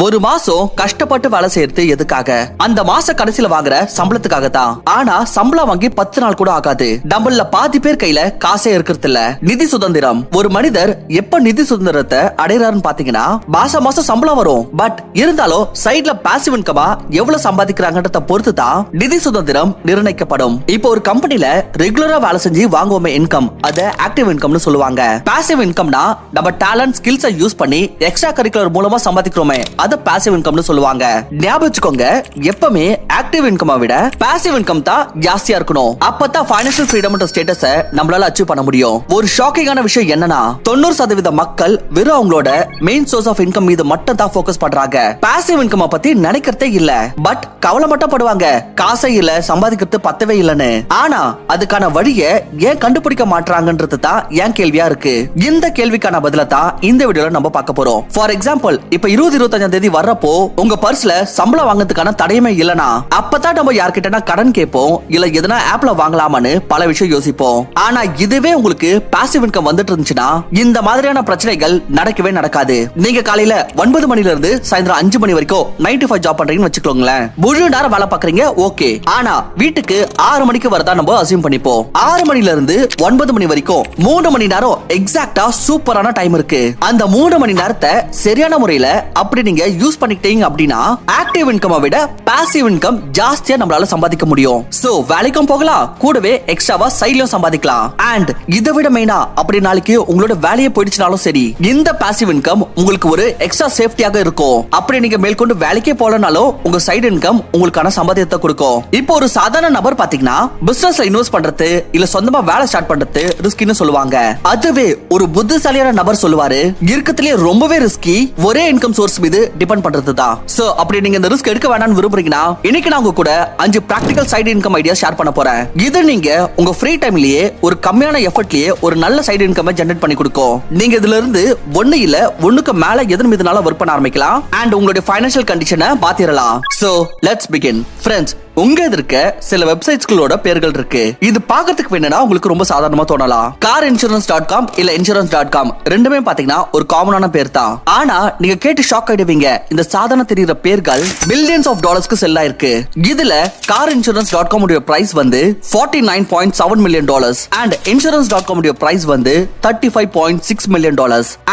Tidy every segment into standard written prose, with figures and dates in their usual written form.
ஒரு மாசம் கஷ்டப்பட்டு வேலை செய்யறது எதுக்காக? அந்த மாச கடைசியில வாங்குற சம்பளத்துக்காக தான். ஆனா சம்பளம் வாங்கி 10 நாள் கூட ஆகாது. நம்மள பாதி பேர் கையில காசே இருக்கிறது இல்ல. நிதி சுதந்திரம். ஒரு மனிதர் எப்ப நிதி சுதந்திரத்தை அடையறாருன்னு பாத்தீங்கன்னா மாசம் சம்பளம் வரும். பட் இருந்தாலும் சைடுல பாசிவ் இன்கமா எவ்வளவு சம்பாதிக்கிறாங்கன்றத பொறுத்து தான் நிதி சுதந்திரம் நிர்ணயிக்கப்படும். இப்போ ஒரு கம்பெனில ரெகுலரா வேலை செஞ்சு வாங்குவோமே இன்கம், அத ஆக்டிவ் இன்கம்னு சொல்லுவாங்க. பாசிவ் இன்கம்னா நம்ம டேலண்ட் ஸ்கில்ஸை யூஸ் பண்ணி எக்ஸ்ட்ரா கரிக்குலர் மூலமா சம்பாதிக்கிறோமே, அத பாசிவ் இன்கம்னு சொல்லுவாங்க. ஞாபகம் வச்சுக்கோங்க, எப்பவுமே ஆக்டிவ் இன்கமை விட பாசிவ் இன்கம் தான் ஜாஸ்தியா இருக்கணும். அப்பதான் ஃபைனான்சியல் ஃப்ரீடம் ஸ்டேட்டஸை நம்மளால அச்சீவ் பண்ண முடியும். ஒரு ஷாக்கிங்கான விஷயம் என்னன்னா 90% மக்கள் வெறும் அவங்களோட மெயின் சோர்ஸ் ஆஃப் இன்கம் மீது மட்டும் தான் ஃபோக்கஸ் பண்றாங்க. பாசிவ் இன்கம் பத்தி நினைக்கிறதே இல்ல. பட் கவலை மட்டும் படுவாங்க, காசே இல்ல, சம்பாதிக்கிறது பத்தவே இல்லன்னு. ஆனா அதுக்கான வழியை ஏன் கண்டுபிடிக்க மாட்டாங்கன்றது தான் என் கேள்வியா இருக்கு. இந்த கேள்விக்கான பதில தான் இந்த வீடியோல நம்ம பார்க்க போறோம். ஃபார் எக்ஸாம்பிள், இப்ப 20-25 தேதி வர்றப்போ உங்க பர்ஸ்ல சம்பளம் வாங்குறதுக்கான தடையுமே இல்லனா, அப்பதான் நம்ம யார்கிட்டனா கடன் கேட்போம், இல்ல எதனா ஆப்ல வாங்கலாமான்னு பல விஷயம் யோசிப்போம். ஆனா இதுவே உங்களுக்கு பாசிவ் இன்கம் வந்துட்டு இருந்துச்சுன்னா இந்த மாதிரியான பிரச்சனைகள் நடக்கவே நடக்காது. நீங்க காலையில 9 மணில இருந்து சாயந்தரம் 5 மணி வரைக்கும் 9 to 5 ஜாப் பண்றீங்கன்னு வச்சுக்கோங்களேன். முழு நேரம் வேலை பாக்குறீங்க, ஓகே. ஆனா வீட்டுக்கு 6 மணிக்கு வரதா நம்ம அசியூம் பண்ணிப்போம். 6 மணில இருந்து 9 மணி வரைக்கும் 3 மணி நேரம் எக்ஸாக்ட்டா சூப்பரான டைம் இருக்கு. அந்த 3 மணி நேரத்தை சரியான முறையில அப்படி நீங்க யூஸ் பண்ணிட்டீங்க அப்படின்னா ஆக்டிவ் இன்கம் விட பாசிவ் இன்கம் ஜாஸ்தியா நம்மளால சம்பாதிக்க முடியும். சோ வேலைக்கும் போகலாம், கூடவே எக்ஸ்ட்ராவா சைட்லயும் சம்பாதிக்கலாம். அண்ட் இதை விட மெயினா அப்படி நாளைக்கு உங்களோட வேலையை போயிடுச்சுனாலும் சரி, இந்த பாசிவ் இன்கம் உங்களுக்கு ஒரு எக்ஸ்ட்ரா சேஃப்டியாக இருக்கும். அப்படி நீங்க மேற்கொண்டு வேலைக்கே போலனாலும் உங்க சைடு இன்கம் உங்களுக்கான சம்பாதியத்தை கொடுக்கும். இப்போ ஒரு சாதாரண நபர் பாத்தீங்கன்னா பிசினஸ்ல இன்வெஸ்ட் பண்றது இல்ல சொந்தமா வேலை ஸ்டார்ட் பண்றது ரிஸ்கின்னு சொல்லுவாங்க. அதுவே ஒரு புத்திசாலியான நபர் சொல்லுவாரு, இருக்கத்திலே ரொம்பவே ரிஸ்கி ஒரே இன்கம் சோர்ஸ் மீது டிபெண்ட் பண்றது தான். சோ அப்படி நீங்க இந்த ரிஸ்க் எடுக்க வேண்டாம்னு விரும்புறீங்கன்னா இன்னைக்கு நான் உங்க கூட 5 practical side income idea share பண்ண போறேன். இது நீங்க உங்க ஃப்ரீ டைம்லயே ஒரு கம்மியான எஃபர்ட்லயே ஒரு நல்ல சைடு இன்கம் ஜெனரேட் பண்ணி கொடுக்கும். நீங்க இதுல இருந்து ஒண்ணு இல்ல ஒண்ணுக்கு மேல எதன் மீதுனால ஒர்க் பண்ண ஆரம்பிக்கலாம் அண்ட் உங்களுடைய ஃபைனான்சியல் கண்டிஷனை மாத்திரலாம். So let's begin. ஃப்ரெண்ட்ஸ், உங்க இருக்க சில வெப்சைட்ஸ்களோட பேர்கள் இருக்கு. இது பாக்கிறதுக்கு வேணும்னா உங்களுக்கு ரொம்ப சாதாரணமா தோணலாம். carinsurance.com இல்ல insurance.com ரெண்டுமே பாத்தீங்கன்னா ஒரு காமனான பேர் தான். ஆனா நீங்க கேட்டு ஷாக் ஆயிடுவீங்க, இந்த சாதாரண தெரியுற பேர்கள் பில்லியன்ஸ் ஆஃப் டாலர்ஸ்க்கு செல் ஆயிருக்கு. இதுல carinsurance.com உடைய பிரைஸ் வந்து $49.7 மில்லியன் அண்ட் insurance.com உடைய பிரைஸ் வந்து $35.6 மில்லியன்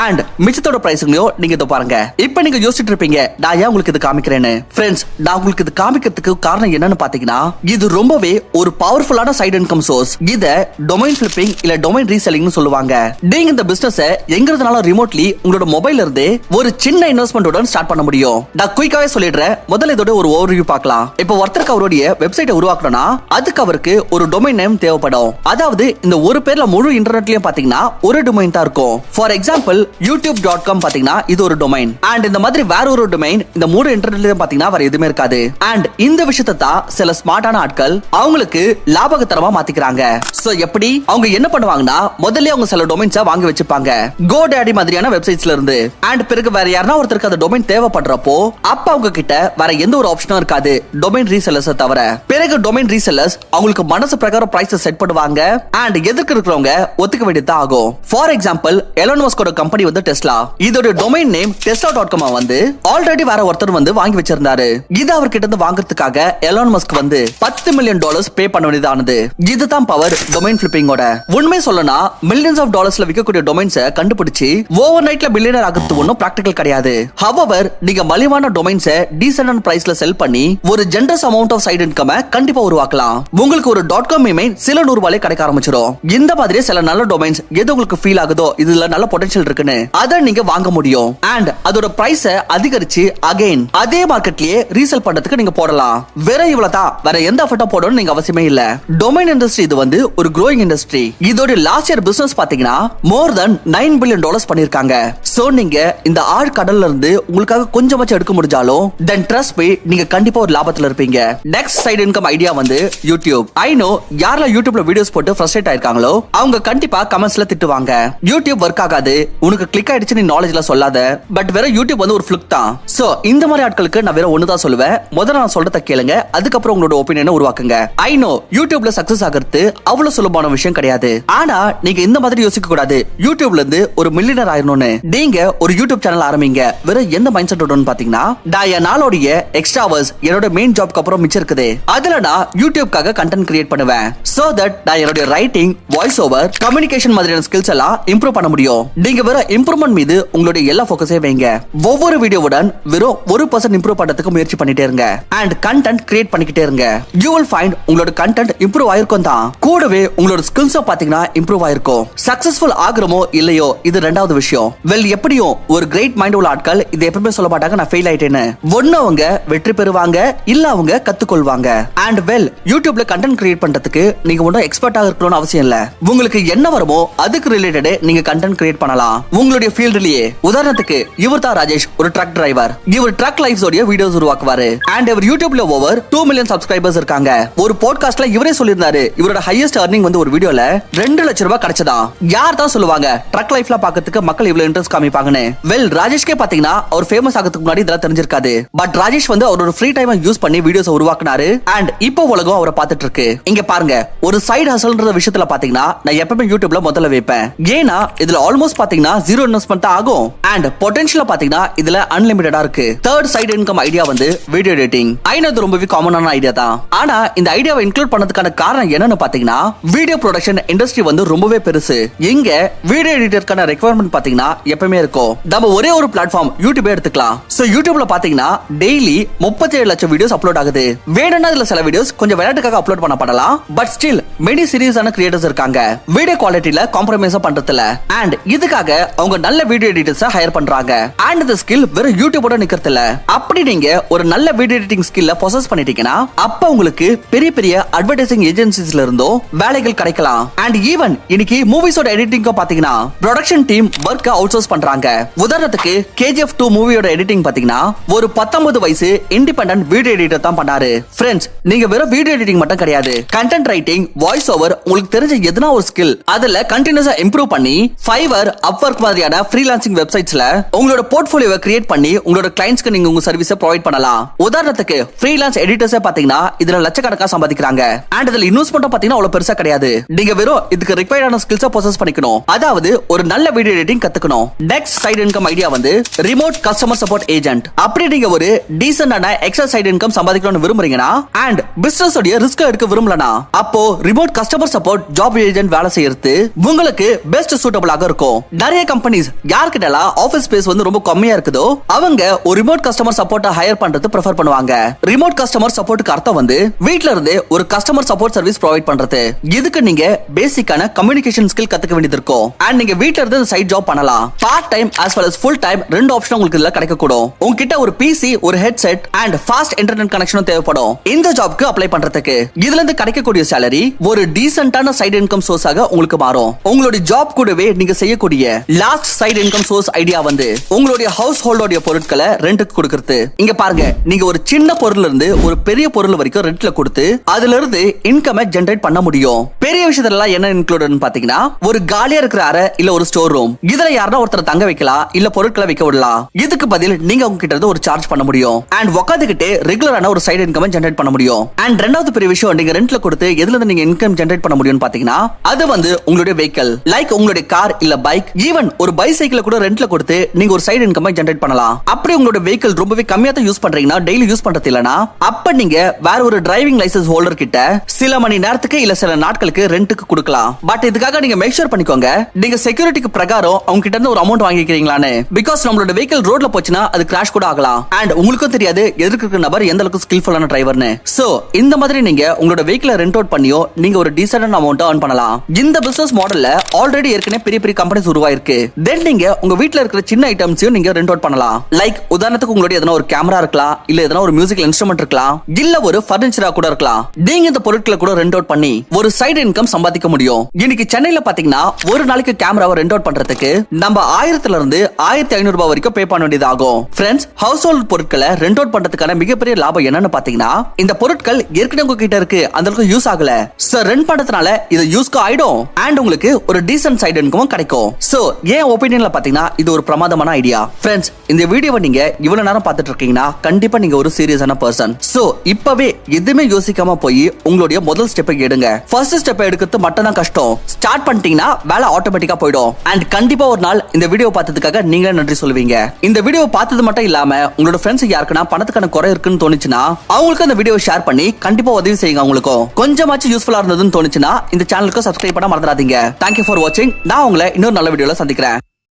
அண்ட் மிச்சத்தோட பிரைஸ்ங்களையும் நீங்க இத பாருங்க. இப்போ நீங்க யோசிச்சுட்டு இருப்பீங்க, நான் ஏன் உங்களுக்கு இது காமிக்கிறேன்னு. ஃப்ரெண்ட்ஸ், நான் உங்களுக்கு இது காமிக்கிறதுக்கு காரணம் என்ன பாத்தீங்கன்னா, இது ரொம்பவே ஒரு பவர்ஃபுல்லான சைடு இன்கம் சோர்ஸ். இத டொமைன் ஃபிளிப்பிங் இல்ல டொமைன் ரீசெல்லிங்னு சொல்லுவாங்க. நீங்க இந்த பிசினஸ் எங்க இருந்தாலும் ரிமோட்லி உங்களோட மொபைல்ல இருந்து ஒரு சின்ன இன்வெஸ்ட்மென்ட்டோட ஸ்டார்ட் பண்ண முடியும். நான் குயிக்காவே சொல்லிடுறேன். முதல்ல இதோட ஒரு ஓவர்வியூ பார்க்கலாம். இப்போ ஒருத்தருக்கு அவருடைய வெப்சைட்டை உருவாக்கணும்னா அதுக்கு அவருக்கு ஒரு டொமைன் நேம் தேவைப்படும். அதாவது இந்த ஒரு பேர்ல முழு இன்டர்நெட்லயும் பாத்தீங்கன்னா ஒரு டொமைன் தான் இருக்கும். ஃபார் எக்ஸாம்பிள் youtube.com பாத்தீங்கன்னா இது ஒரு டொமைன் அண்ட் இந்த மாதிரி வேற ஒரு டொமைன் இந்த மூணு இன்டர்நெட்லயும் பாத்தீங்கன்னா வேற எதுவுமே இருக்காது. அண்ட் இந்த விஷயத்தை தான் சில ஸ்மார்ட்டான ஆட்கள் அவங்களுக்கு லாபகரமா மாத்திக்கிறாங்க. சோ எப்படி அவங்க என்ன பண்ணுவாங்கன்னா, முதல்ல அவங்க சில டொமைன்ஸை வாங்கி வச்சுப்பாங்க GoDaddy மாதிரியான வெப்சைட்ஸ்ல இருந்து. அண்ட் பிறகு வேற யாரனா ஒருத்தருக்கு அந்த டொமைன் தேவைப்படுறப்போ அப்ப அவங்க கிட்ட வேற எந்த ஒரு ஆப்ஷனும் இருக்காது டொமைன் ரீசெல்லர்ஸ் தவிர. பிறகு டொமைன் ரீசெல்லர்ஸ் அவங்களுக்கு மனசு பிரகாரம் பிரைஸ் செட் பண்ணுவாங்க அண்ட் எதிர்க்க இருக்கிறவங்க ஒத்துக்க வேண்டியதா ஆகும். ஃபார் எக்ஸாம்பிள், எலான் மஸ்கோட கம்பெனி வந்து டெஸ்லா. இதோட டொமைன் நேம் tesla.com வந்து ஆல்ரெடி வேற ஒருத்தர் வந்து வாங்கி வச்சிருந்தாரு. இது அவர்கிட்ட இருந்து வாங்குறதுக்காக எலான் மஸ்க் வந்து $10 மில்லியன் பே பண்ண வேண்டியதானது. இதுதான் பவர் டொமைன் ஃபிளிப்பிங்கோட. உண்மை சொல்லனா மில்லியன்ஸ் ஆஃப் டாலர்ஸ்ல விற்கக்கூடிய டொமைன்ஸை கண்டுபிடிச்சு ஓவர் நைட்ல பில்லியனர் ஆகிறது ஒன்னும் பிராக்டிகல் கிடையாது. ஹவவர், நீங்க மலிவான டொமைன்ஸை டீசன்ட் பிரைஸ்ல செல் பண்ணி ஒரு generous amount of side income கண்டிப்பா உருவாக்கலாம். உங்களுக்கு ஒரு .com இமெயில் சில $100 கிடைக்க ஆரம்பிச்சிடும். இந்த மாதிரி சில நல்ல டொமைன்ஸ் எது உங்களுக்கு ஃபீல் ஆகுதோ இதுல நல்ல பொட்டன்ஷியல் இருக்குன்னு அதை நீங்க வாங்க முடியும். அண்ட் அதோட பிரைஸ் அதிகரிச்சு அகைன் அதே மார்க்கெட்லயே ரீசெல் பண்றதுக்கு நீங்க போடலாம். வேற இவ்வளவுதான், வேற எந்த எஃபர்ட் போடணும் நீங்க அவசியமே இல்ல. டொமைன் இண்டஸ்ட்ரி இது வந்து ஒரு growing இண்டஸ்ட்ரி. இதோட லாஸ்ட் இயர் பிசினஸ் பாத்தீங்கன்னா more than $9 பில்லியன் பண்ணிருக்காங்க. சோ நீங்க இந்த ஆழ் கடல்ல இருந்து உங்களுக்காக கொஞ்சமாச்சும் எடுக்க முடிஞ்சாலும் then trust me, நீங்க கண்டிப்பா ஒரு லாபத்துல இருப்பீங்க. நெக்ஸ்ட் சைடு இன்கம் ஐடியா வந்து யூடியூப். ஐ நோ யாரெல்லாம் யூடியூப்ல வீடியோஸ் போட்டு ஃப்ரஸ்ட்ரேட் ஆயிருக்காங்களோ அவங்க கண்டிப்பா கமெண்ட்ஸ்ல திட்டுவாங்க, யூடியூப் ஒர்க் ஆகாது, உனக்கு கிளிக் ஆயிடுச்சு, நீ நாலேஜ்ல சொல்லாத. பட் வேற யூடியூப் வந்து ஒரு ஃப்ளிக் தான். சோ இந்த மாதிரி ஆட்களுக்கு நான் வேற ஒண்ணுதான் சொல்லுவேன், முதல்ல நான் சொல்றத கேளுங்க, அதுக்கப்புறம் உங்களோட ஒப்பீனியனை உருவாக்குங்க. ஐ நோ யூடியூப்ல சக்சஸ் ஆகிறது அவ்வளவு சுலபமான விஷயம் கிடையாது. ஆனா நீங்க இந்த மாதிரி யோசிக்க கூடாது யூடியூப்ல இருந்து ஒரு மில்லியனர் ஆயிரணும்னு. நீங்க ஒரு யூடியூப் சேனல் ஆரம்பிங்க. வெறும் எந்த மைண்ட் செட்டோட பாத்தீங்கன்னா நான் என் நாளோடைய எக்ஸ்ட்ரா ஹவர்ஸ் என்னோட மெயின் ஜாப்க்கு அப்புறம் மிச்சம் இருக்குது. அதுல நான் யூடியூப்காக கண்டென்ட் கிரியேட் பண்ணுவேன். சோ தட் நான் என்னோட ரைட்டிங், வாய்ஸ் ஓவர், கம்யூனிகேஷன் மாதிரியான ஸ்கில்ஸ் எல்லாம் இம்ப்ரூவ் பண்ண முடியும். நீங்க வெறும் இம்ப்ரூவ்மெண்ட் மீது உங்களுடைய எல்லா ஃபோக்கஸே வைங்க. ஒவ்வொரு வீடியோவுடன் வெறும் 1% இம்ப்ரூவ் பண்றதுக்கு முயற்சி பண்ணிட்டே இருங்க. அண்ட் கண்டென்ட் கிரியேட் பண்ணிக்கிட்டே இருங்க. யூ வில் ஃபைண்ட் உங்களோட கண்டென்ட் இம்ப்ரூவ் ஆயிருக்கும் தான். கூடவே உங்களோட ஸ்கில்ஸும் பாத்தீங்கன்னா இம்ப்ரூவ் ஆயிருக்கும். சக்சஸ்ஃபுல் ஆகுறமோ இல்லையோ இது ரெண்டாவது விஷயம். வெல் எப்படியும் ஒரு கிரேட் மைண்ட் உள்ள ஆட்கள் இதை எப்பவுமே சொல்ல மாட்டாங்க நான் ஃபெயில் ஆயிட்டேன்னு. ஒன்னு அவங்க வெற்றி பெறுவாங்க, இல்ல அவங்க கத்துக்கொள்வாங்க. அண்ட் வெல் யூடியூப்ல கண்டென்ட் கிரியேட் பண்றதுக்கு நீங்க ஒன்றும் எக்ஸ்பர்ட்டாக இருக்கணும்னு அவசியம் இல்ல. உங்களுக்கு என்ன வருமோ அதுக்கு ரிலேட்டட் நீங்க கண்டென்ட் கிரியேட் பண்ணலாம் உங்களுடைய ஃபீல்ட்லயே. உதாரணத்துக்கு இவர் தான் ராஜேஷ், ஒரு ட்ரக் டிரைவர். இவர் ட்ரக் லைஃப்ஸ் உடைய வீடியோஸ் உருவாக்குவாரு. அண்ட் இவர் யூடியூப்ல ஓவர் 2 மில்லியன் சப்ஸ்கிரைபர்ஸ் இருக்காங்க. ஒரு பாட்காஸ்ட்ல இவரே சொல்லியிருந்தாரு இவரோட ஹையஸ்ட் earning வந்து ஒரு வீடியோல 2 லட்சம் ரூபாய் கிடைச்சதா. யார் தான் சொல்லுவாங்க ட்ரக் லைஃப்ல பாக்கிறதுக்கு மக்கள் இவ்வளவு இன்ட்ரெஸ்ட் காமிப்பாங்கன்னு. வெல் ராஜேஷ்கே பாத்தீங்கன்னா அவர் ஃபேமஸ் ஆகிறதுக்கு முன்னாடி இதெல்லாம் தெரிஞ்சிருக்காது. பட் ராஜேஷ் வந்து அவரோட ஃப்ரீ டைம் யூஸ் பண்ணி வீடியோஸ் உருவாக்குனாரு. அண்ட் இப்போ உலகம் அவரை பார்த்துட்டு இருக்கு. இங்க பாருங்க, ஒரு சைடு ஹசல்ன்ற விஷயத்துல பாத்தீங்கன்னா நான் எப்பவுமே யூடியூப்ல முதல்ல வைப்பேன். ஏன்னா இதுல ஆல்மோஸ்ட் பாத்தீங்கன்னா 0 இன்வெஸ்ட்மெண்ட் ஆகும். அண்ட் பொட்டன்ஷியல் பாத்தீங்கன்னா இதுல அன்லிமிட்டடா இருக்கு. தேர்ட் சைடு இன்கம் ஐடியா வந்து வீடியோ எடிட்டிங். ஐநது ரொம்பவே காமனான ஐடியா தான். ஆனா இந்த ஐடியாவை இன்க்ளூட் பண்ணதுக்கான காரணம் என்னன்னு பாத்தீங்கன்னா வீடியோ ப்ரொடக்ஷன் இண்டஸ்ட்ரி வந்து ரொம்பவே பெருசு. இங்க வீடியோ எடிட்டருக்கான ரெக்வயர்மெண்ட் பாத்தீங்கன்னா எப்பவுமே இருக்கும். நம்ம ஒரே ஒரு பிளாட்ஃபார்ம் யூடியூப் எடுத்துக்கலாம். சோ யூடியூப்ல பாத்தீங்கன்னா டெய்லி 37 லட்சம் வீடியோஸ் அப்லோட் ஆகுது. வேணும்னா இதுல சில வீடியோஸ் கொஞ்சம் விளையாட்டுக்காக அப்லோட் பண்ணப்படலாம். பட் ஸ்டில் மெனி சீரியஸான கிரியேட்டர்ஸ் இருக்காங்க வீடியோ குவாலிட்டில காம்ப்ரமைஸ் பண்றதுல. அண்ட் இதுக்காக அவங்க நல்ல வீடியோ எடிட்டர்ஸ் ஹையர் பண்றாங்க. அண்ட் இந்த ஸ்கில் வெறும் யூடியூபோட நிக்கிறதுல. அப்படி நீங்க ஒரு நல்ல வீடியோ எடிட்டிங் ஸ்கில்ல பொசஸ் பண்ணிட்டீங்கன்னா அப்ப உங்களுக்கு பெரிய பெரிய அட்வர்டைசிங் ஏஜென்சிஸ்ல இருந்தோ வேலைகள் கிடைக்கலாம். அண்ட் ஈவன் இன்னைக்கு மூவிஸோட எடிட்டிங் பாத்தீங்கன்னா ப்ரொடக்ஷன் டீம் வர்க் அவுட்சோர்ஸ் பண்றாங்க. உதாரணத்துக்கு KGF 2 மூவியோட எடிட்டிங் பாத்தீங்கன்னா ஒரு 19 வயசு இண்டிபெண்டன்ட் வீடியோ எடிட்டர் தான் பண்ணாரு. ஃப்ரெண்ட்ஸ், நீங்க வெறும் வீடியோ எடிட்டிங் மட்டும் கிடையாது, கண்டென்ட் ரைட்டிங், வாய்ஸ் ஓவர், உங்களுக்கு தெரிஞ்ச எதுனா ஒரு ஸ்கில் அதுல கண்டினியூஸா இம்ப்ரூவ் பண்ணி ஃபைவர், அப்வொர்க் மாதிரியான ஃப்ரீலான்சிங் வெப்சைட்ஸ்ல உங்களோட போர்ட்ஃபோலியோவை கிரியேட் பண்ணி உங்களோட கிளையன்ட்ஸ்க்கு நீங்க உங்க சர்வீஸை ப்ரொவைட் பண்ணலாம். உதாரணத்துக்கு ஃப்ரீலான்ஸ் எடிட்டர்ஸ் பாத்தீங்கன்னா இதுல லட்சக்கணக்கா சம்பாதிக்கிறாங்க. அண்ட் இதுல இன்வெஸ்ட்மெண்ட் பாத்தீங்கன்னா அவ்வளவு பெருசா கிடையாது. நீங்க வெறும் இதுக்கு ரிக்வயர்டான ஸ்கில்ஸை பொசஸ் பண்ணிக்கணும். அதாவது ஒரு நல்ல வீடியோ எடிட்டிங் கத்துக்கணும். நெக்ஸ்ட் சைடு இன்கம் ஐடியா வந்து ரிமோட் கஸ்டமர் சப்போர்ட் ஏஜென்ட். அப்படி நீங்க ஒரு டீசன்டான எக்ஸ்ட்ரா சைடு இன்கம் சம்பாதிக்கணும்னு விரும்புறீங்கன்னா அண்ட் பிசினஸ் உடைய ரிஸ்க் எடுக்க விரும்பலனா அப்போ remote customer support job agent வேலை செய்யறது உங்களுக்கு பெஸ்ட் சூட்டபிளாக இருக்கும். நிறைய கம்பெனிஸ் யார்கிட்டலாம் ஆபீஸ் ஸ்பேஸ் வந்து ரொம்ப கம்மியா இருக்குதோ அவங்க ஒரு ரிமோட் கஸ்டமர் சப்போர்ட் ஹையர் பண்றது பிரெஃபர் பண்ணுவாங்க. ரிமோட் கஸ்டமர் சப்போர்ட்க்கு அர்த்தம் வந்து வீட்ல இருந்து ஒரு கஸ்டமர் சப்போர்ட் சர்வீஸ் ப்ரொவைட் பண்றது. இதுக்கு நீங்க பேசிக்கான கம்யூனிகேஷன் ஸ்கில் கத்துக்க வேண்டியது இருக்கும். அண்ட் நீங்க வீட்ல இருந்து சைட் ஜாப் பண்ணலாம். Part time as well as full time ரெண்டு ஆப்ஷன் உங்களுக்கு இதுல கிடைக்க கூடும். உங்ககிட்ட ஒரு பிசி, ஒரு ஹெட்செட் அண்ட் ஃபாஸ்ட் இன்டர்நெட் கனெக்ஷனும் தேவைப்படும் இந்த ஜாப்க்கு அப்ளை பண்றதுக்கு. இதுல இருந்து கிடைக்கக்கூடிய salary ஒரு டீசன்ட்டான சைடு இன்கம் சோர்ஸாக உங்களுக்கு மாறும். உங்களுடைய ஜாப் கூடவே நீங்க செய்யக்கூடிய last side income source idea வந்து உங்களுடைய ஹவுஸ் ஹோல்டோட பொருட்களை ரெண்டுக்கு கொடுக்கிறது. இங்க பாருங்க, நீங்க ஒரு சின்ன பொருள்ல இருந்து ஒரு பெரிய பொருள் வரைக்கும் ரெண்ட்ல கொடுத்து அதுல இருந்து இன்கம் ஜெனரேட் பண்ண முடியும். பெரிய விஷயத்துல என்ன இன்க்ளூடட் பாத்தீங்கன்னா ஒரு காலியா இருக்கிற அறை இல்ல ஒரு ஸ்டோர் ரூம். இதுல யாரா ஒருத்தர் தங்க வைக்கலாம், இல்ல பொருட்களை வைக்க விடலாம். இதுக்கு பதில் நீங்க அவங்க கிட்ட இருந்து ஒரு சார்ஜ் பண்ண முடியும். அண்ட் உட்காந்துக்கிட்டே ரெகுலரான ஒரு சைடு இன்கம் ஜெனரேட் பண்ண முடியும். அண்ட் ரெண்டாவது பெரிய விஷயம், நீங்க ரெண்ட்ல கொடுத்து எதுல இருந்து நீங்க இன்கம் ஜெனரேட் பண்ண முடியும் பாத்தீங்கன்னா அது வந்து உங்களுடைய வெஹிக்கிள், லைக் உங்களுடைய கார் இல்ல பைக், ஈவன் ஒரு பைசைக்கிள் கூட ரெண்ட்ல கொடுத்து நீங்க ஒரு சைடு இன்கம் ஜெனரேட் பண்ணலாம். அப்படி உங்களோட வெஹிக்கிள் ரொம்பவே கம்மியா தான் யூஸ் பண்றீங்கன்னா, டெய்லி யூஸ் பண்றது இல்லனா, அப்ப நீங்க வேற ஒரு டிரைவிங் லைசன்ஸ் ஹோல்டர் கிட்ட சில மணி நேரத்துக்கு இல்ல சில நாட்களுக்கு ரெண்ட்டுக்கு கொடுக்கலாம். பட் இதுக்காக நீங்க மேக் ஷூர் பண்ணிக்கோங்க நீங்க செக்யூரிட்டிக்கு பிரகாரம் அவங்க கிட்ட இருந்து ஒரு அமௌண்ட் வாங்கிக்கிறீங்களான்னு. பிகாஸ் நம்மளோட வெஹிக்கிள் ரோட்ல போச்சுன்னா அது கிராஷ் கூட ஆகலாம். அண்ட் உங்களுக்கும் தெரியாது எதிர்க்க இருக்கிற நபர் எந்த அளவுக்கு ஸ்கில்ஃபுல்லான டிரைவர்னு. சோ இந்த மாதிரி நீங்க உங்களோட வெஹிக்கிளை ரெண்ட் அவுட் பண்ணியோ நீங்க ஒரு டீசன்ட் அமௌண்ட் earn பண்ணலாம். இந்த பிசினஸ் மாடல்ல ஆல்ரெடி ஏற்கனவே பெரிய பெரிய கம்பெனிஸ் உருவாயிருக்கு. தென் நீங்க உங்க வீட்ல இருக்கிற சின்ன ஐட்டம்ஸையும் நீங்க ரெண்ட் அவுட் பண்ணலாம். லைக் உதாரணத்துக்கு உங்களுடைய எதனா ஒரு கேமரா இருக்கலாம், இல்ல எதனா ஒரு மியூசிக்கல் இன்ஸ்ட்ருமெண்ட் இருக்கலாம், இல்ல ஒரு ஃபர்னிச்சரா கூட இருக்கலாம். நீங்க இந்த பொருட்களை கூட ரெண்ட் அவுட் பண்ணி ஒரு சைடு இன்கம் சம்பாதிக்க முடியும். இன்னைக்கு சென்னையில பாத்தீங்கன்னா ஒரு நாளைக்கு கேமராவை ரெண்ட் அவுட் பண்றதுக்கு நம்ம 1000 இருந்து 1500 ரூபாய் வரைக்கும் பே பண்ண வேண்டியது ஆகும். ஃப்ரெண்ட்ஸ், ஹவுஸ் ஹோல்ட் பொருட்களை ரெண்ட் அவுட் பண்றதுக்கான மிகப்பெரிய லாபம் என்னன்னு பாத்தீங்கன்னா இந்த பொருட்கள் ஏற்கனவே உங்ககிட்ட இருக்கு, அந்த அளவுக்கு யூஸ் ஆகல. சோ ரெண்ட் பண்றதுனால இது யூஸ்க்கு ஆயிடும் அண்ட் உங்களுக்கு ஒரு டீசன்ட் சைடு இன்கம் கிடைக்கும். சோ ஏன் ஒபினியன்ல பாத்தீங்கன்னா இது ஒரு பிரமாதமான ஐடியா. ஃப்ரெண்ட்ஸ், இந்த வீடியோவை நீங்க இவ்வளவு நேரம் பார்த்துட்டு இருக்கீங்கன்னா கண்டிப்பா நீங்க ஒரு சீரியஸான பர்சன். சோ இப்பவே எதுவுமே யோசிக்காம போய் உங்களுடைய முதல் ஸ்டெப்பை எடுங்க. ஃபர்ஸ்ட் ஸ்டெப் எடுக்கிறது மட்டும் தான் கஷ்டம். ஸ்டார்ட் பண்ணிட்டீங்கன்னா வேலை ஆட்டோமேட்டிக்கா போயிடும். அண்ட் கண்டிப்பா ஒரு நாள் இந்த வீடியோ பார்த்ததுக்காக நீங்க நன்றி சொல்லுவீங்க. இந்த வீடியோ பார்த்தது மட்டும் இல்லாம உங்களோட ஃப்ரெண்ட்ஸ் யாருக்குன்னா பணத்துக்கான குறை இருக்குன்னு தோணுச்சுன்னா அவங்களுக்கு அந்த வீடியோ ஷேர் பண்ணி கண்டிப்பா உதவி செய்யுங்க. அவங்களுக்கும் கொஞ்சமாச்சும் யூஸ்ஃபுல்லா இருந்ததுன்னு தோணுச்சுன்னா இந்த சேனலுக்கு சப்ஸ்கிரைப் பண்ண மறந்துடாதீங்க. தேங்க்யூ ஃபார் வாட்சிங். நான் உங்களை இன்னொரு நல்ல வீடியோல சந்திக்கிறேன்.